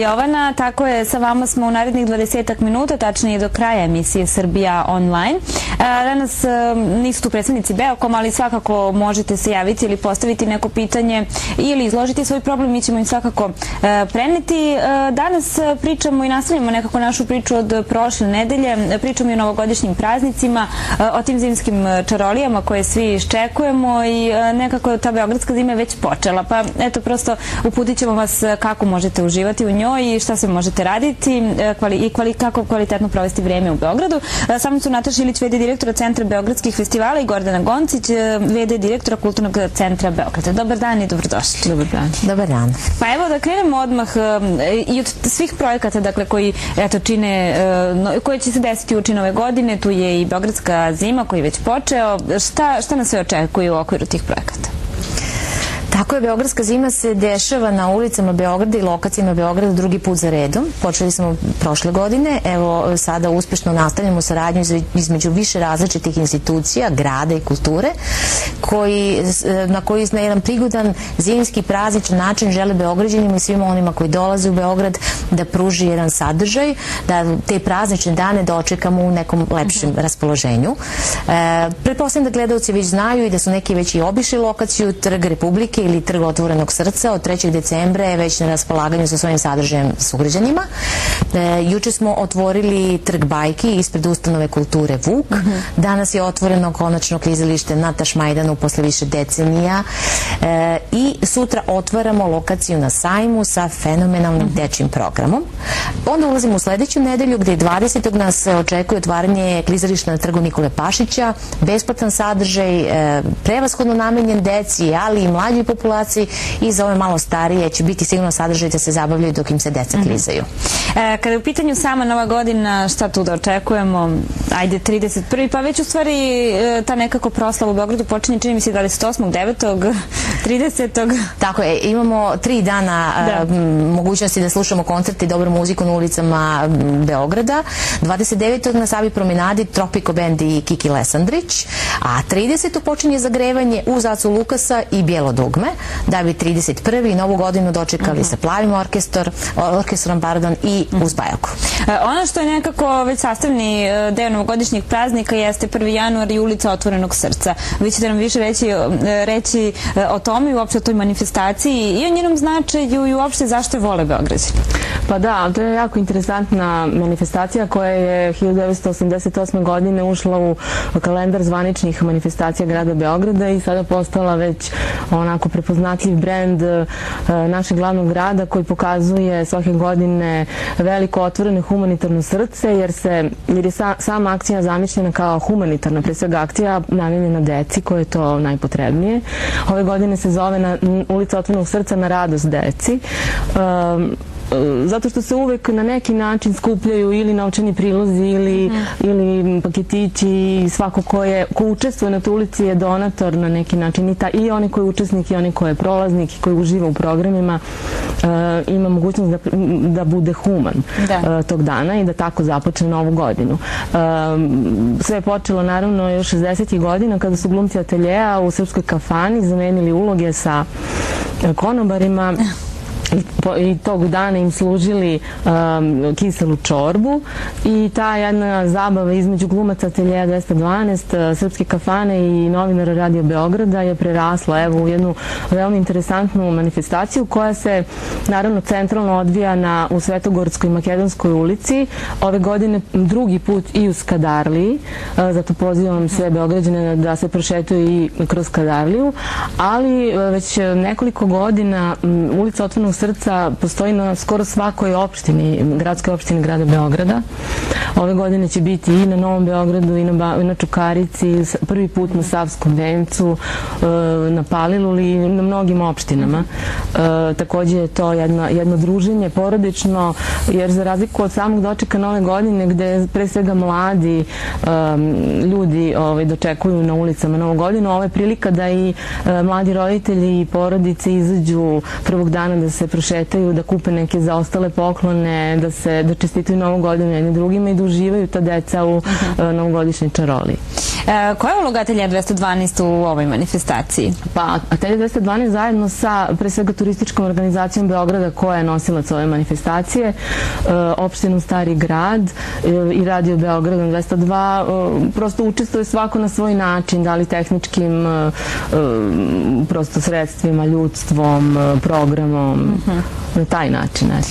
Jovana, tako je, sa vama smo u narednih 20 minuta, tačnije do kraja emisije Srbija online. Danas nisu tu predstavnici Beokom, ali svakako možete se javiti ili postaviti neko pitanje ili izložiti svoj problem, mi ćemo im svakako preneti. Danas pričamo i nastavljamo nekako našu priču od prošle nedelje, pričamo i o novogodišnjim praznicima, o tim zimskim čarolijama koje svi iščekujemo i nekako ta beogradska zima je već počela, pa eto prosto uputit ćemo vas kako možete uživati u njoj i šta se možete raditi i kako kvalitetno provesti vreme u Beogradu. Sa mnom su Nataša Ilić, v.d. direktora Centra beogradskih festivala, i Gordana Goncić, v.d. direktora Kulturnog centra Beograda. Dobar dan i dobrodošli. Dobar dan. Dobar dan. Pa evo da krenemo odmah i od svih projekata, dakle, koji eto čine, koje će se desiti uoči nove godine. Tu je i Beogradska zima koji je već počeo. Šta nas sve očekuje u okviru tih projekata? Tako je, Beogradska zima se dešava na ulicama Beograda i lokacijama Beograda drugi put za redom. Počeli smo prošle godine, evo sada uspešno nastavljamo saradnju između više različitih institucija, grada i kulture, na koji na jedan prigodan zimski prazničan način žele Beograđanima i svima onima koji dolaze u Beograd da pruži jedan sadržaj, da te praznične dane dočekamo u nekom lepšem raspoloženju. Pretpostavljam da gledalci već znaju i da su neki već i obišli lokaciju Trg Republike ili Trg Otvorenog srca. Od 3. decembra je već na raspolaganju sa svojim sadržajem sugrađanima. Juče smo otvorili Trg bajki ispred ustanove kulture Vuk. Danas je otvoreno konačno klizalište na Tašmajdanu posle više decenija. I sutra otvaramo lokaciju na Sajmu sa fenomenalnim dečjim programom. Onda ulazimo u sledeću nedelju gde 20. nas očekuje otvaranje klizališta na Trgu Nikole Pašića. Besplatan sadržaj, prevashodno namenjen deci, ali i mlađoj populaciji, i za ove malo starije će biti sigurno sadržaj da se zabavljaju dok im se deca klizaju. Kada je u pitanju sama Nova godina, šta tu da očekujemo? Ajde, 31. pa već u stvari ta nekako proslava u Beogradu počinje, čini mi se 28. 9. 30. Tako je, imamo 3 dana mogućnosti da slušamo koncerte i dobru muziku na ulicama Beograda. 29. na Savi promenadi Tropico Band i Kiki Lesandrić, a 30. počinje zagrevanje uz Acu Lukasa i Bijelo dugme, da bi 31. novu godinu dočekali sa Plavim orkestrom i uz Bajaku. Ono što je nekako već sastavni deo novogodišnjeg praznika jeste 1. januar i ulica Otvorenog srca. Vi ćete nam više reći o tome i uopšte o toj manifestaciji i o njenom značaju i uopšte zašto je vole Beograđani. Pa da, to je jako interesantna manifestacija koja je 1988. godine ušla u kalendar zvaničnih manifestacija grada Beograda i sada postala već onako prepoznatljiv brend našeg glavnog grada koji pokazuje svake godine veliko otvoreno humanitarno srce, jer je sama akcija zamišljena kao humanitarna, pre svega akcija namenjena deci koje je to najpotrebnije. Ove godine se zove Ulica Otvorenog srca na radost deci. Zato što se uvek na neki način skupljaju ili novčani prilozi ili paketići i svako ko učestvuje na toj ulici je donator na neki način, i oni koji je učesnik i oni koji je prolaznik i koji uživa u programima ima mogućnost da bude human tog dana i da tako započne novu godinu. Sve je počelo naravno još 60. godina kada su glumci ateljeja u Srpskoj kafani zamenili uloge sa konobarima i tog dana im služili kiselu čorbu, i ta jedna zabava između glumaca ateljeja 212, Srpske kafane i novinara Radio Beograda je prerasla u jednu veoma interesantnu manifestaciju koja se naravno centralno odvija u Svetogorskoj i Makedonskoj ulici. Ove godine drugi put i u Skadarliji, zato pozivam sve Beograđane da se prošetaju i kroz Skadarliju, ali već nekoliko godina ulica Otvorenog srca postoji na skoro svakoj opštini, gradskoj opštini grada Beograda. Ove godine će biti i na Novom Beogradu i na Čukarici, prvi put na Savskom vencu, na Paliluli i na mnogim opštinama. Takođe je to jedno druženje porodično, jer za razliku od samog dočeka Nove godine, gde pre svega mladi ljudi dočekuju na ulicama Novu godinu, ovo je prilika da i mladi roditelji i porodice izađu prvog dana da se prošetaju, da kupe neke zaostale poklone, da čestitaju Novu godinu jedni drugima i da uživaju ta deca u novogodišnjoj čaroliji. Koja je uloga Atelje 212 u ovoj manifestaciji? Pa, Atelje 212 zajedno sa, pre svega, turističkom organizacijom Beograda koja je nosilac ove manifestacije, opštinom Stari grad i Radio Beogradom 202, prosto učestvuje svako na svoj način, da li tehničkim prosto sredstvima, ljudstvom, programom, na taj način, eto.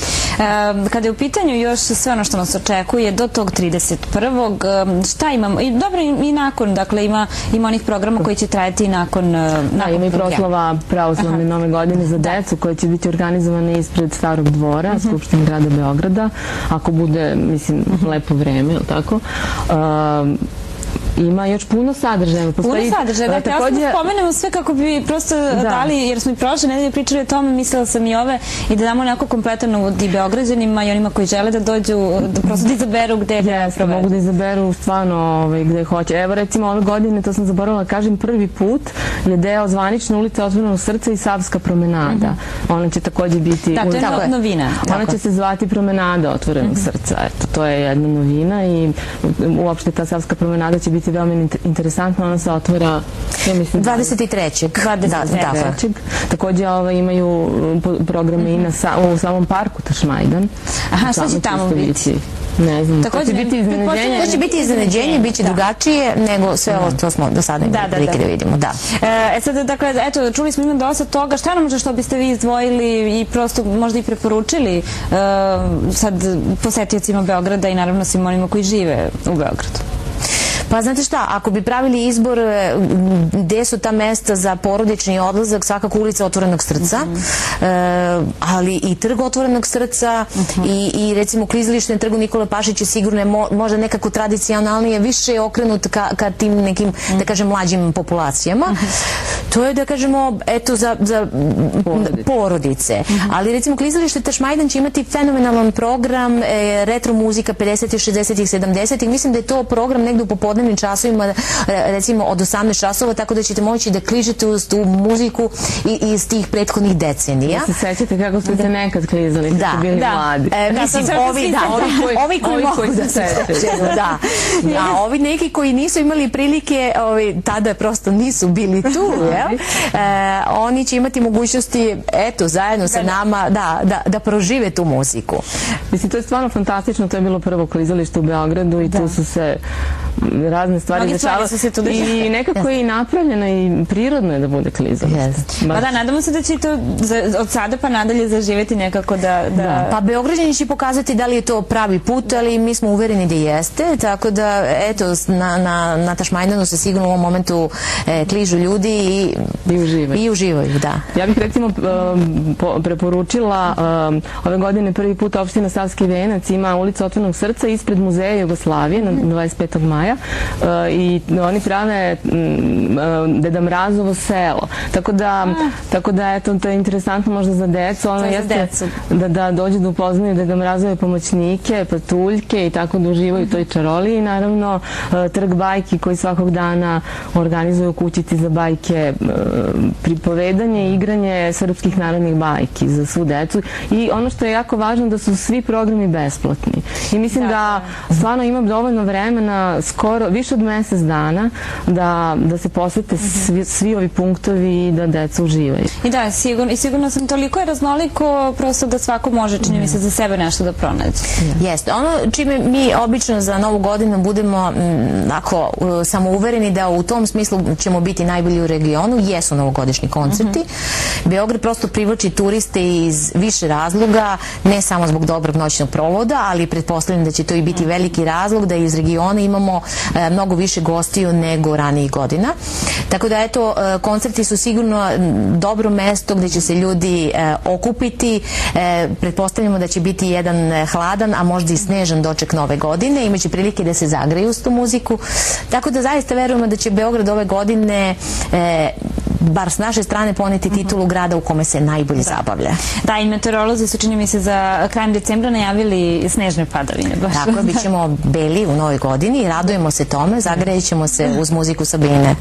Kada je u pitanju još sve ono što nas očekuje do tog 31. Šta imamo? I dobro, i nakon, dakle, ima onih programa koji će trajati i nakon Da, ima i proslava pravoslavne nove godine za decu koja će biti organizovana ispred Starog dvora, Skupštine grada Beograda, ako bude, mislim, lepo vreme, ili tako? Ima još puno sadržaja. Puno sadržaja, dakle, ja sam spomenemo sve kako bi prosto dali, jer smo i prošle nedelje pričali o tome, mislila sam i ove, i da damo onako kompletan uvod i Beograđanima i onima koji žele da dođu, da prosto da izaberu gde je proveru. Mogu da izaberu stvarno gde hoće. Evo, recimo, ove godine, to sam zaboravila da kažem, prvi put je deo zvanične ulice Otvorenog srca i Savska promenada. Ona će takođe biti... Da, to je novina. Ona će se zvati Promenada Otvorenog srca. Eto, to je jedna novina i uopšte ta Savska promenada će biti veoma interesantna, ona se otvara 23. Takođe imaju programe i u samom parku Tašmajdan. Aha, šta će tamo biti? Ne znam, to će biti iznenađenje. To će biti iznenađenje, bit će drugačije nego sve ovo što smo do sada imali prilike da vidimo. Sad, dakle, eto, čuli smo ima dosta toga. Šta nam što biste vi izdvojili i prosto možda i preporučili sad posetiocima Beograda i naravno svim onima koji žive u Beogradu? Pa znate šta, ako bi pravili izbor gde su ta mesta za porodični odlazak, svakako ulica Otvorenog srca, ali i trg Otvorenog srca i recimo klizalište na trgu Nikole Pašića sigurno je možda nekako tradicionalnije, više je okrenut ka tim nekim, da kažem, mlađim populacijama. To je, da kažemo, eto, za porodice. Ali recimo klizalište Tašmajdan će imati fenomenalan program, retro muzika 50-ih, 60-ih, 70-ih. Mislim da je to program negde u popodnevnim časovima, recimo od 18 časova, tako da ćete moći da kližete uz tu muziku iz tih prethodnih decenija. Da se sećate kako ste se nekad klizali, kad ste bili mladi. Mislim, ovi koji mogu da se sećaju, da. Ovi neki koji nisu imali prilike, tada prosto nisu bili tu, oni će imati mogućnosti, eto, zajedno sa nama, da prožive tu muziku. Mislim, to je stvarno fantastično, to je bilo prvo klizalište u Beogradu i tu su se razne stvari dešavale i nekako je i napravljeno i prirodno je da bude klizalište. Pa da, nadamo se da će to od sada pa nadalje zaživeti nekako da... Pa Beograđani će pokazati da li je to pravi put, ali mi smo uvereni da jeste, tako da, eto, na Tašmajdanu se sigurno u ovom momentu kližu ljudi i uživaju, da. Ja bih recimo preporučila ove godine prvi put opština Savski venac ima ulicu Otvorenog srca ispred Muzeja Jugoslavije na 25. maja i oni prave Deda Mrazovo selo. Tako da, eto, to je interesantno možda za decu. Ono jeste da dođu da upoznaju Deda Mrazove pomoćnike, patuljke i tako da uživaju u toj čaroliji. I naravno trg bajki koji svakog dana organizuju kućici za bajke, pripovedanje i igranje srpskih narodnih bajki za svu decu. I ono što je jako važno da su svi programi besplatni. I mislim da stvarno imam dovoljno vremena, skoro, više od mesec dana, da se posvete svi ovi punktovi i da deca uživaju. I da, sigurno sam toliko je raznoliko prosto da svako može, čini mi se, za sebe nešto da pronađe. Jeste. Ono čime mi obično za Novu godinu budemo samouvereni da u tom smislu ćemo biti najbolji u regionu, jesu novogodišnji koncerti. Beograd prosto privlači turiste iz više razloga, ne samo zbog dobrog noćnog provoda, ali pretpostavljam da će to i biti veliki razlog da iz regiona imamo mnogo više gostiju nego ranijih godina. Tako da, eto, koncerti su sigurno dobro mesto gde će se ljudi okupiti. Pretpostavljamo da će biti jedan hladan, a možda i snežan doček Nove godine. Imaće prilike da se zagreju uz tu muziku. Tako da zaista verujemo da će Beograd ove godine bar s naše strane poneti titulu grada u kome se najbolje zabavlja. Da, i meteorolozi su, čini mi se, za krajem decembra najavili snežne padavine. Tako, bit ćemo beli u Novoj godini i radujemo se tome, zagrejit ćemo se uz muziku Sabine.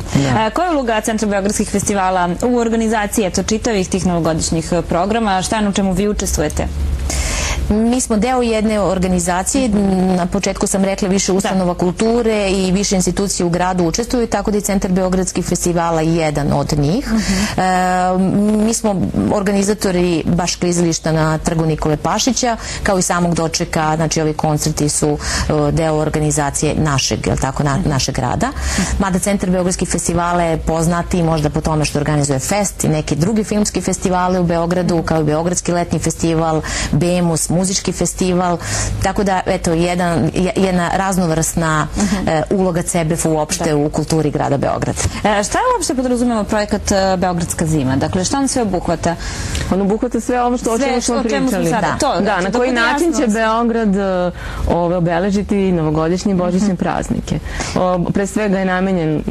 Koja je uloga Centra beogradskih festivala u organizaciji čitavih tih novogodišnjih programa? Šta na čemu vi učestvujete? Mi smo deo jedne organizacije, na početku sam rekla više ustanova kulture i više institucije u gradu učestvuju, tako da je Centar beogradskih festivala jedan od njih. Mi smo organizatori baš klizališta na trgu Nikole Pašića, kao i samog dočeka, znači ovi koncerti su deo organizacije našeg, jel tako, našeg grada. Mada Centar beogradskih festivala je poznati možda po tome što organizuje Fest i neki drugi filmski festivale u Beogradu, kao i Beogradski letnji festival, Bemus, muzički festival, tako da, eto, jedna raznovrsna uloga CBF uopšte u kulturi grada Beograda. Šta je uopšte podrazumeva projekat Beogradska zima? Dakle, šta on sve obuhvata? On obuhvata sve ovo o čemu smo pričali. Da, na koji način će Beograd obeležiti novogodišnje i božićne praznike. Pre svega je namenjen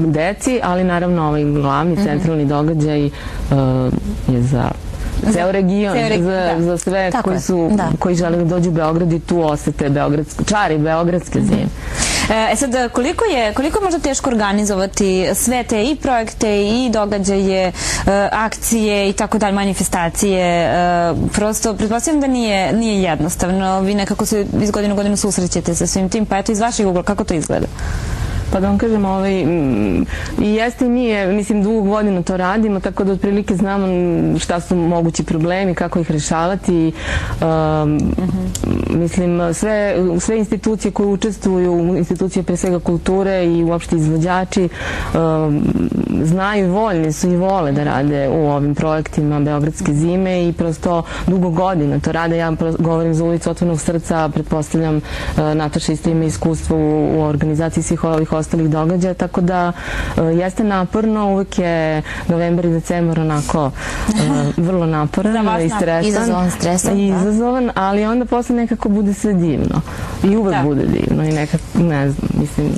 deci, ali naravno ovaj glavni centralni događaj je za ceo region, za sve koji žele da dođu u Beograd i tu osete čari Beogradske zime. Sad, koliko je možda teško organizovati sve te i projekte i događaje, akcije i tako dalje, manifestacije? Prosto, pretpostavljam da nije jednostavno. Vi nekako se iz godine u godinu susrećete sa svim tim, pa eto iz vašeg ugla, kako to izgleda? Pa da vam kažem, i jeste i nije, mislim, dugo godina to radimo, tako da otprilike znamo šta su mogući problemi, kako ih rešavati. Mislim, sve institucije koje učestvuju, institucije pre svega kulture i uopšte izvođači, znaju i voljni su i vole da rade u ovim projektima Beogradske zime i prosto dugo godina to rade. Ja govorim za ulicu Otvorenog srca, pretpostavljam Nataša isto ima iskustvo u organizaciji svih ovih ostalih događaja, tako da jeste naporno, uvek je novembar i decembar onako vrlo naporan i stresan. Izazovan, ali onda posle nekako bude sve divno. I uvek bude divno i nekako, ne znam, mislim,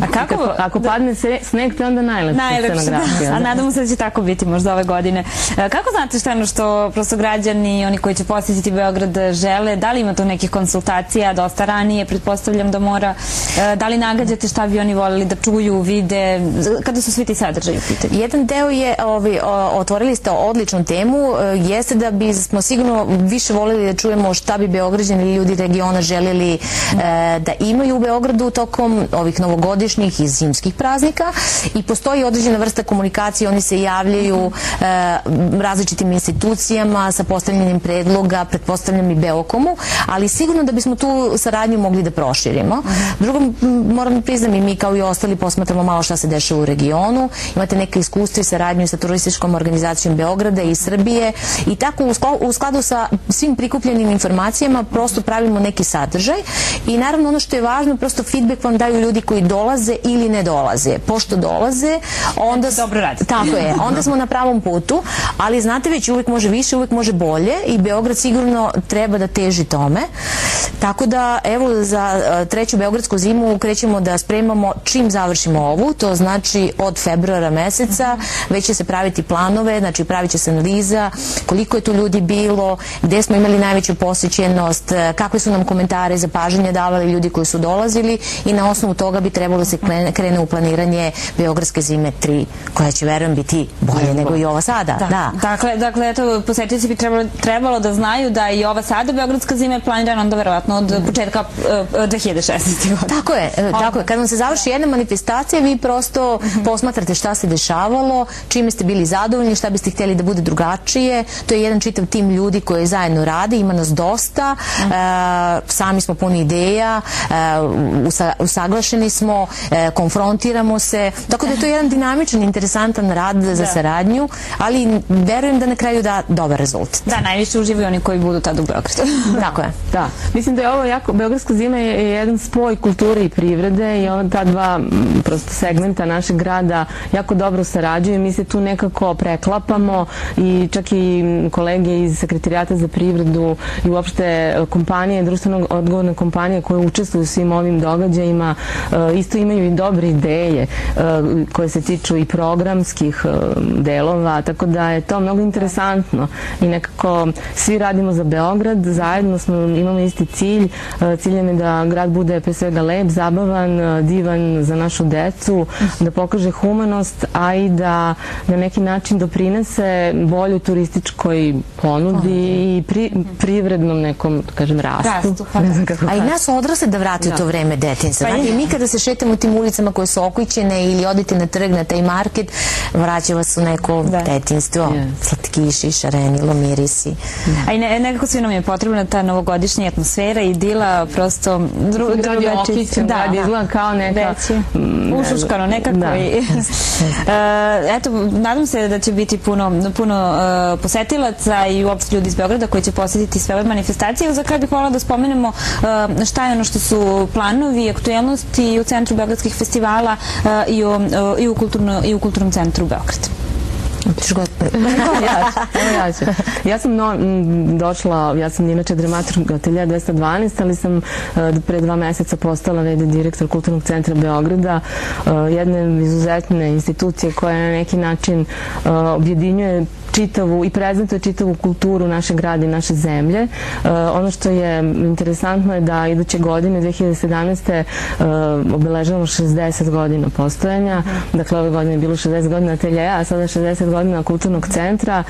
ako padne sneg, to je onda najlepša scenografija. A nadamo se da će tako biti možda ove godine. Kako znate šta je ono što prosto građani, oni koji će posjetiti Beograd žele? Da li ima to nekih konsultacija dosta ranije, pretpostavljam da mora? Da li nagađate šta bi oni volili da čuju, vide, kada su svi ti sadržaji u pitanju? Jedan deo je, otvorili ste odličnu temu, jeste da bismo sigurno više volili da čujemo šta bi Beograđani ili ljudi regiona željeli da imaju u Beogradu tokom ovih novogodišnjih i zimskih praznika i postoji određena vrsta komunikacije, oni se javljaju različitim institucijama sa postavljanjem predloga, pretpostavljam i Beokomu, ali sigurno da bismo tu saradnju mogli da proširimo. Drugo, moram priznam i mi kao i ostali posmatramo malo šta se dešava u regionu, imate neke iskustva i saradnju sa turističkom organizacijom Beograda i Srbije i tako u skladu sa svim prikupljenim informacijama prosto pravimo neki sadržaj i naravno ono što je važno, prosto feedback vam daju ljudi koji dolaze ili ne dolaze. Pošto dolaze, onda... Dobro radite. Tako je, onda smo na pravom putu, ali znate već uvek može više, uvek može bolje i Beograd sigurno treba da teži tome. Tako da, evo, za treću Beogradsku zimu krećemo da spremamo čim završimo ovu, to znači od februara meseca, već će se praviti planove, znači pravit će se analiza, koliko je tu ljudi bilo, gde smo imali najveću posjećenost, kakve su nam komentare, zapažanja davali ljudi koji su dolazili i na osnovu toga bi trebalo da se krene u planiranje Beogradske zime 3, koja će, verujem, biti bolje nego i ova sada. Dakle, eto, posetioci bi trebalo da znaju da i ova sada Beogradska zima je planirana onda verovatno od početka 2016. godine. Tako je. Kad vam se završi jedna manifestacija, vi prosto posmatrate šta se dešavalo, čime ste bili zadovoljni, šta biste htjeli da bude drugačije. To je jedan čitav tim ljudi koji zajedno radi, ima nas dosta, sami smo puni ideja, usaglašeni smo, konfrontiramo se, tako da je to jedan dinamičan, interesantan rad za saradnju, ali verujem da na kraju da dobar rezultat. Da, najviše uživaju oni koji budu tada u Beogradu. Tako je. Da, mislim da je ovo jako, Beogradska zima je jedan spoj kulture i privrede i ta dva prosto segmenta našeg grada jako dobro sarađuju. Mi se tu nekako preklapamo i čak i kolege iz Sekretarijata za privredu i uopšte kompanije, društveno odgovorne kompanije koje učestvuju u svim ovim događajima isto imaju i dobre ideje koje se tiču i programskih delova, tako da je to mnogo interesantno i nekako svi radimo za Beograd, zajedno imamo isti cilj cilj. Cilj je da grad bude pre svega lep, zabavan, divan za našu decu, da pokaže humanost, a i da na neki način doprinese boljoj turističkoj ponudi i privrednom nekom, kažem, rastu. A i nas odrasle da vrati u to vreme detinjstva. Znači, mi kada se šetamo u tim ulicama koje su okličene ili odete na trg, na taj market, vraća vas u neko detinjstvo. Slatkiši, šarenilo, mirisi. A i nekako svi nam je potrebna ta novogodišnja atmosfera i dila, prosto drugačije. Da, izgleda kao neka... Ušuškano nekako. Eto, nadam se da će biti puno posetilaca i uopšte ljudi iz Beograda koji će posetiti sve ove manifestacije. Za kraj bih voljela da spomenemo šta je ono što su planovi, aktuelnosti u Centru beogradskih festivala i u Kulturnom centru Beograd. Ja sam došla, ja sam inače dramaturg ateljea 212, ali sam pre 2 meseca postala v.d. direktor Kulturnog centra Beograda, jedne izuzetne institucije koja na neki način objedinjuje čitavu i prezentuje čitavu kulturu našeg grada i naše zemlje. Ono što je interesantno je da iduće godine, 2017. obeležavamo 60 godina postojanja. Dakle, ove godine je bilo 60 godina ateljeja, a sada 60 godina Kulturnog centra.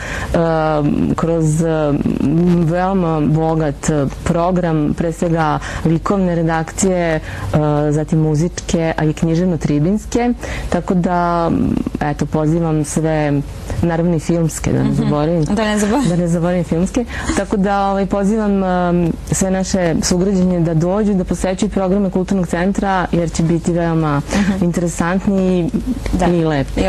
Kroz veoma bogat program, pre svega likovne redakcije, zatim muzičke, a i književno-tribinske. Tako da, eto, pozivam sve, naravno i filmske, da ne zaboravim filmske. Tako da pozivam sve naše sugrađane da dođu, da posećuju programe Kulturnog centra, jer će biti veoma interesantni i lepi.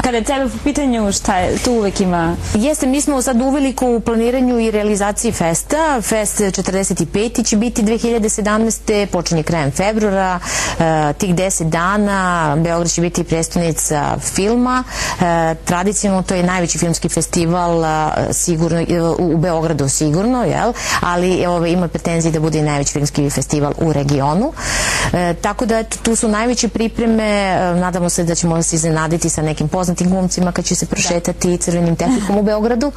Kada je tebe u pitanju, šta je, tu uvek ima... Jeste, mi smo sad uveliko u planiranju i realizaciji festa. Fest 45. će biti 2017. počinje krajem februara. Tih 10 dana Beograd će biti prestonica filma. Tradicionalno to je najveći filmski festival u Beogradu sigurno, ali ima pretenzije da bude i najveći filmski festival u regionu. Tako da tu su najveće pripreme. Nadamo se da ćemo se iznenaditi sa nekim poznatim glumcima kad će se prošetati crvenim tepihom u Beogradu.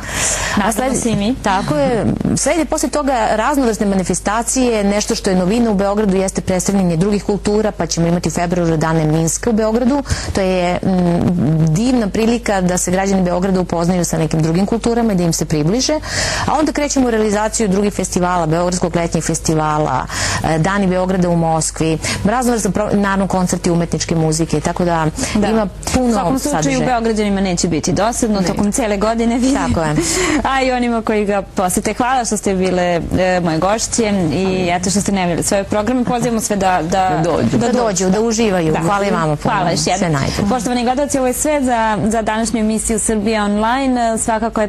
Nadamo se i mi. Tako je. Slede posle toga raznovrsne manifestacije. Nešto što je novina u Beogradu jeste predstavljanje drugih kultura, pa ćemo imati u februaru Dane Minska u Beogradu. To je divna prilika da se građani Beograda upoznaju sa nekim drugim kulturama i da im se približe. A onda krećemo u realizaciju drugih festivala, Beogradskog letnjeg festivala, Dani Beograda u Moskvi, raznovrsni naravno koncerti umetničke muzike, tako da ima puno sadržaja. U svakom slučaju Beograđanima neće biti dosadno tokom cele godine. Tako je. A i onima koji ga posete. Hvala što ste bile moje gošće i eto što ste najavili svoje programe. Pozivamo sve da dođu, da uživaju. Hvala i vama puno. Hvala još jednom. Poštovani gledalci, ovo je sve za današnju emisiju Srbija online. Svakako